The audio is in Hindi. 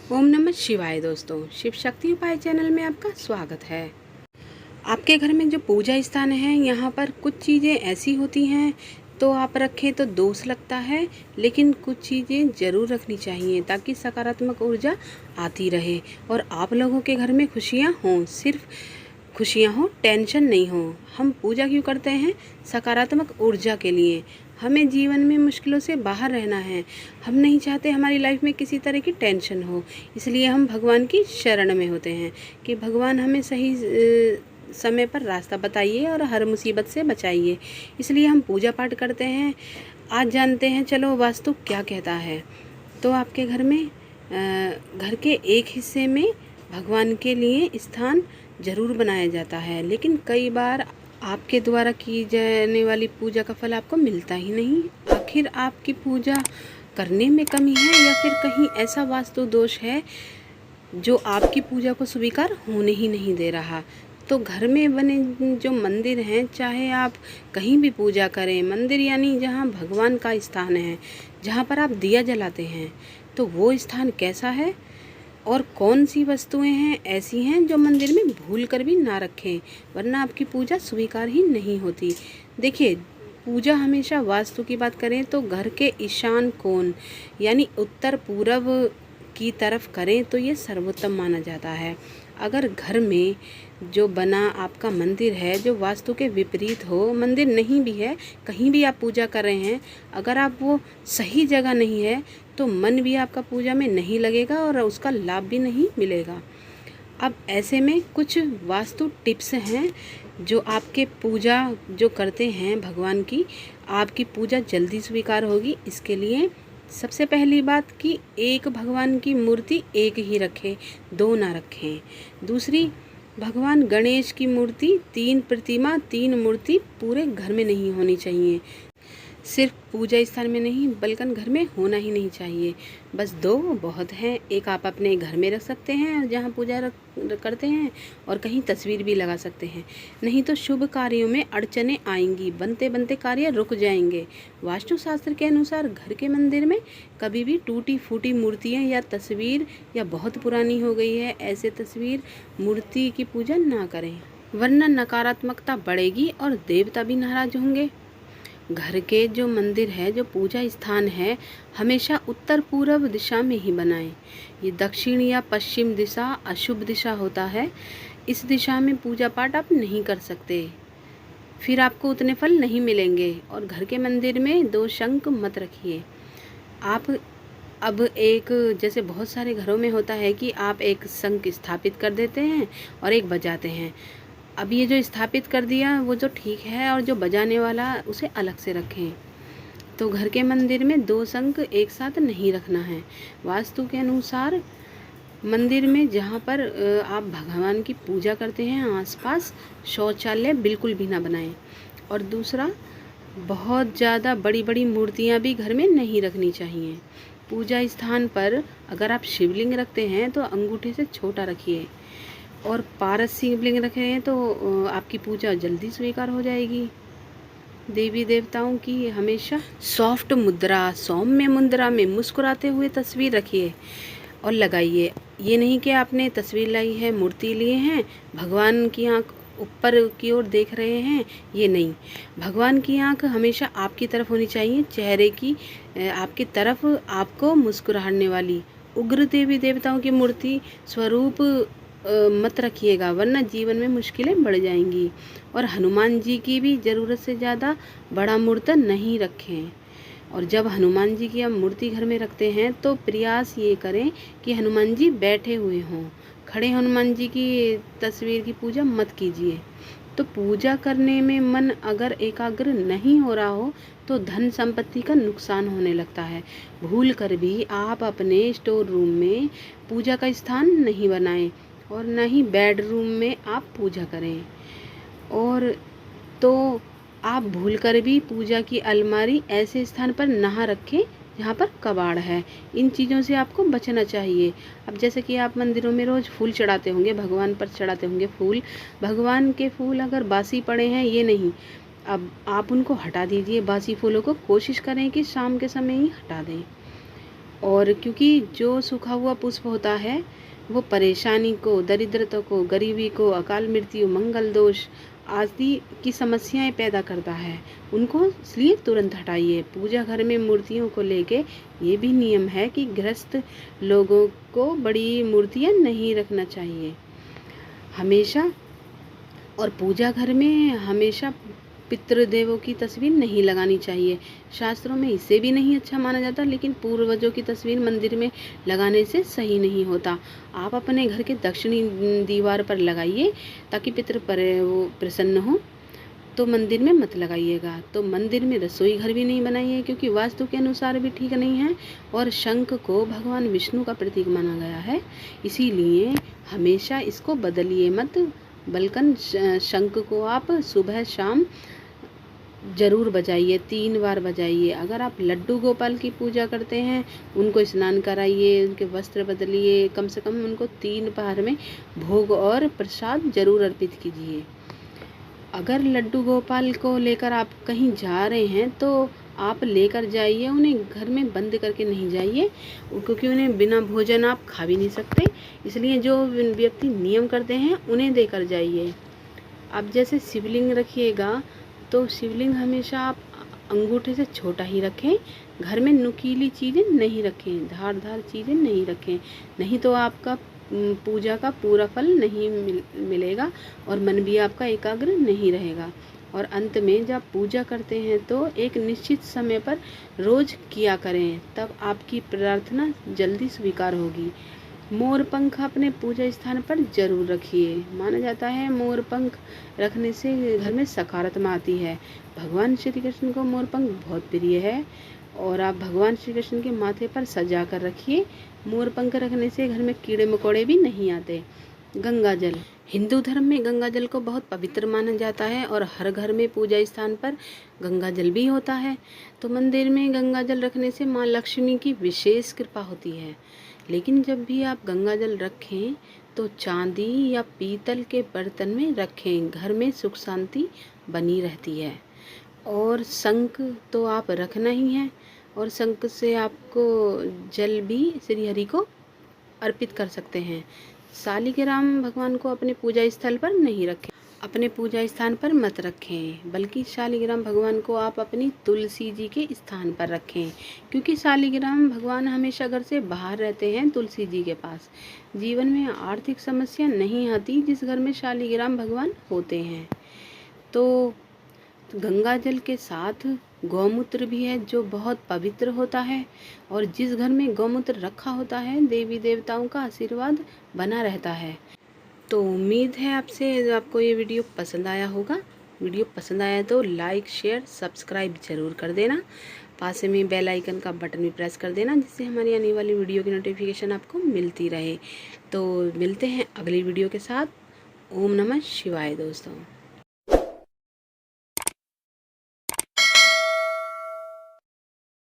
ओम नमः शिवाय। दोस्तों, शिव शक्ति उपाय चैनल में आपका स्वागत है। आपके घर में जो पूजा स्थान है, यहाँ पर कुछ चीज़ें ऐसी होती हैं तो आप रखें तो दोष लगता है, लेकिन कुछ चीज़ें ज़रूर रखनी चाहिए ताकि सकारात्मक ऊर्जा आती रहे और आप लोगों के घर में खुशियाँ हों। सिर्फ खुशियाँ हों, टेंशन नहीं हो। हम पूजा क्यों करते हैं? सकारात्मक ऊर्जा के लिए। हमें जीवन में मुश्किलों से बाहर रहना है। हम नहीं चाहते हमारी लाइफ में किसी तरह की टेंशन हो, इसलिए हम भगवान की शरण में होते हैं कि भगवान हमें सही समय पर रास्ता बताइए और हर मुसीबत से बचाइए। इसलिए हम पूजा पाठ करते हैं। आज जानते हैं चलो वास्तु क्या कहता है। तो आपके घर में घर के एक हिस्से में भगवान के लिए स्थान ज़रूर बनाया जाता है, लेकिन कई बार आपके द्वारा की जाने वाली पूजा का फल आपको मिलता ही नहीं। आखिर आपकी पूजा करने में कमी है या फिर कहीं ऐसा वास्तु दोष है जो आपकी पूजा को स्वीकार होने ही नहीं दे रहा। तो घर में बने जो मंदिर हैं, चाहे आप कहीं भी पूजा करें, मंदिर यानी जहाँ भगवान का स्थान है, जहाँ पर आप दिया जलाते हैं, तो वो स्थान कैसा है और कौन सी वस्तुएं हैं ऐसी हैं जो मंदिर में भूल कर भी ना रखें, वरना आपकी पूजा स्वीकार ही नहीं होती। देखिए, पूजा हमेशा वास्तु की बात करें तो घर के ईशान कोण यानी उत्तर पूर्व की तरफ करें तो ये सर्वोत्तम माना जाता है। अगर घर में जो बना आपका मंदिर है जो वास्तु के विपरीत हो, मंदिर नहीं भी है, कहीं भी आप पूजा कर रहे हैं, अगर आप वो सही जगह नहीं है तो मन भी आपका पूजा में नहीं लगेगा और उसका लाभ भी नहीं मिलेगा। अब ऐसे में कुछ वास्तु टिप्स हैं जो आपके पूजा जो करते हैं भगवान की, आपकी पूजा जल्दी स्वीकार होगी। इसके लिए सबसे पहली बात कि एक भगवान की मूर्ति एक ही रखें, दो ना रखें। दूसरी, भगवान गणेश की मूर्ति 3 प्रतिमा 3 मूर्ति पूरे घर में नहीं होनी चाहिए। सिर्फ पूजा स्थान में नहीं बल्कि घर में होना ही नहीं चाहिए। बस 2 बहुत हैं। एक आप अपने घर में रख सकते हैं जहाँ पूजा करते हैं, और कहीं तस्वीर भी लगा सकते हैं। नहीं तो शुभ कार्यों में अड़चनें आएंगी, बनते बनते कार्य रुक जाएंगे। वास्तुशास्त्र के अनुसार घर के मंदिर में कभी भी टूटी फूटी मूर्तियाँ या तस्वीर या बहुत पुरानी हो गई है ऐसे तस्वीर मूर्ति की पूजा ना करें, वरना नकारात्मकता बढ़ेगी और देवता भी नाराज होंगे। घर के जो मंदिर है, जो पूजा स्थान है, हमेशा उत्तर पूर्व दिशा में ही बनाएं। ये दक्षिण या पश्चिम दिशा अशुभ दिशा होता है। इस दिशा में पूजा पाठ आप नहीं कर सकते, फिर आपको उतने फल नहीं मिलेंगे। और घर के मंदिर में 2 शंख मत रखिए। आप अब एक जैसे बहुत सारे घरों में होता है कि आप एक शंख स्थापित कर देते हैं और एक बजाते हैं। अब ये जो स्थापित कर दिया वो जो ठीक है, और जो बजाने वाला उसे अलग से रखें। तो घर के मंदिर में 2 शंख एक साथ नहीं रखना है। वास्तु के अनुसार मंदिर में जहाँ पर आप भगवान की पूजा करते हैं आसपास शौचालय बिल्कुल भी ना बनाएं। और दूसरा, बहुत ज़्यादा बड़ी बड़ी मूर्तियाँ भी घर में नहीं रखनी चाहिए। पूजा स्थान पर अगर आप शिवलिंग रखते हैं तो अंगूठे से छोटा रखिए, और पारस शिवलिंग रख रहे हैं तो आपकी पूजा जल्दी स्वीकार हो जाएगी। देवी देवताओं की हमेशा सॉफ्ट मुद्रा, सौम्य मुद्रा में मुस्कुराते हुए तस्वीर रखिए और लगाइए। ये नहीं कि आपने तस्वीर लाई है, मूर्ति लिए हैं, भगवान की आंख ऊपर की ओर देख रहे हैं, ये नहीं। भगवान की आंख हमेशा आपकी तरफ होनी चाहिए, चेहरे की आपकी तरफ, आपको मुस्कुराने वाली। उग्र देवी देवताओं की मूर्ति स्वरूप मत रखिएगा, वरना जीवन में मुश्किलें बढ़ जाएंगी। और हनुमान जी की भी ज़रूरत से ज़्यादा बड़ा मूर्त नहीं रखें। और जब हनुमान जी की आप मूर्ति घर में रखते हैं तो प्रयास ये करें कि हनुमान जी बैठे हुए हों। खड़े हनुमान जी की तस्वीर की पूजा मत कीजिए। तो पूजा करने में मन अगर एकाग्र नहीं हो रहा हो तो धन संपत्ति का नुकसान होने लगता है। भूल कर भी आप अपने स्टोर रूम में पूजा का स्थान नहीं बनाएं और न ही बेडरूम में आप पूजा करें। और तो आप भूल कर भी पूजा की अलमारी ऐसे स्थान पर ना रखें जहाँ पर कबाड़ है। इन चीज़ों से आपको बचना चाहिए। अब जैसे कि आप मंदिरों में रोज़ फूल चढ़ाते होंगे, भगवान पर चढ़ाते होंगे फूल, भगवान के फूल अगर बासी पड़े हैं ये नहीं, अब आप उनको हटा दीजिए। बासी फूलों को कोशिश करें कि शाम के समय ही हटा दें। और क्योंकि जो सूखा हुआ पुष्प होता है वो परेशानी को, दरिद्रता को, गरीबी को, अकाल मृत्यु, मंगल दोष आदि की समस्याएं पैदा करता है। उनको इसलिए तुरंत हटाइए। पूजा घर में मूर्तियों को लेके ये भी नियम है कि गृहस्थ लोगों को बड़ी मूर्तियां नहीं रखना चाहिए हमेशा। और पूजा घर में हमेशा पितृदेवों की तस्वीर नहीं लगानी चाहिए। शास्त्रों में इसे भी नहीं अच्छा माना जाता, लेकिन पूर्वजों की तस्वीर मंदिर में लगाने से सही नहीं होता। आप अपने घर के दक्षिणी दीवार पर लगाइए ताकि पितृ पर वो प्रसन्न हो। तो मंदिर में मत लगाइएगा। तो मंदिर में रसोई घर भी नहीं बनाइए, क्योंकि वास्तु के अनुसार भी ठीक नहीं है। और शंख को भगवान विष्णु का प्रतीक माना गया है, इसीलिए हमेशा इसको बदलिए मत। बल्कि शंख को आप सुबह शाम जरूर बजाइए, 3 बार बजाइए। अगर आप लड्डू गोपाल की पूजा करते हैं, उनको स्नान कराइए, उनके वस्त्र बदलिए, कम से कम उनको 3 पहर में भोग और प्रसाद जरूर अर्पित कीजिए। अगर लड्डू गोपाल को लेकर आप कहीं जा रहे हैं तो आप लेकर जाइए, उन्हें घर में बंद करके नहीं जाइए, क्योंकि उन्हें बिना भोजन आप खा भी नहीं सकते। इसलिए जो व्यक्ति नियम करते हैं उन्हें देकर जाइए। अब जैसे शिवलिंग रखिएगा तो शिवलिंग हमेशा आप अंगूठे से छोटा ही रखें। घर में नुकीली चीज़ें नहीं रखें, धारदार चीज़ें नहीं रखें, नहीं तो आपका पूजा का पूरा फल नहीं मिलेगा और मन भी आपका एकाग्र नहीं रहेगा। और अंत में जब पूजा करते हैं तो एक निश्चित समय पर रोज किया करें, तब आपकी प्रार्थना जल्दी स्वीकार होगी। मोर पंख अपने पूजा स्थान पर जरूर रखिए। माना जाता है मोर पंख रखने से घर में सकारात्मक आती है। भगवान श्री कृष्ण को मोर पंख बहुत प्रिय है और आप भगवान श्री कृष्ण के माथे पर सजा कर रखिए। मोर पंख रखने से घर में कीड़े मकोड़े भी नहीं आते। गंगा जल, हिंदू धर्म में गंगा जल को बहुत पवित्र माना जाता है और हर घर में पूजा स्थान पर गंगा जल भी होता है। तो मंदिर में गंगा जल रखने से माँ लक्ष्मी की विशेष कृपा होती है। लेकिन जब भी आप गंगा जल रखें तो चांदी या पीतल के बर्तन में रखें, घर में सुख शांति बनी रहती है। और शंख तो आप रखना ही है, और शंख से आपको जल भी श्री हरि को अर्पित कर सकते हैं। शालिग्राम भगवान को अपने पूजा स्थल पर नहीं रखें, अपने पूजा स्थान पर मत रखें, बल्कि शालिग्राम भगवान को आप अपनी तुलसी जी के स्थान पर रखें, क्योंकि शालिग्राम भगवान हमेशा घर से बाहर रहते हैं तुलसी जी के पास। जीवन में आर्थिक समस्या नहीं आती जिस घर में शालिग्राम भगवान होते हैं। तो गंगा जल के साथ गौमूत्र भी है जो बहुत पवित्र होता है, और जिस घर में गौमूत्र रखा होता है देवी देवताओं का आशीर्वाद बना रहता है। तो उम्मीद है आपको ये वीडियो पसंद आया होगा। वीडियो पसंद आया तो लाइक शेयर सब्सक्राइब जरूर कर देना। पास में बेल आइकन का बटन भी प्रेस कर देना, जिससे हमारी आने वाली वीडियो की नोटिफिकेशन आपको मिलती रहे। तो मिलते हैं अगली वीडियो के साथ। ओम नमः शिवाय दोस्तों।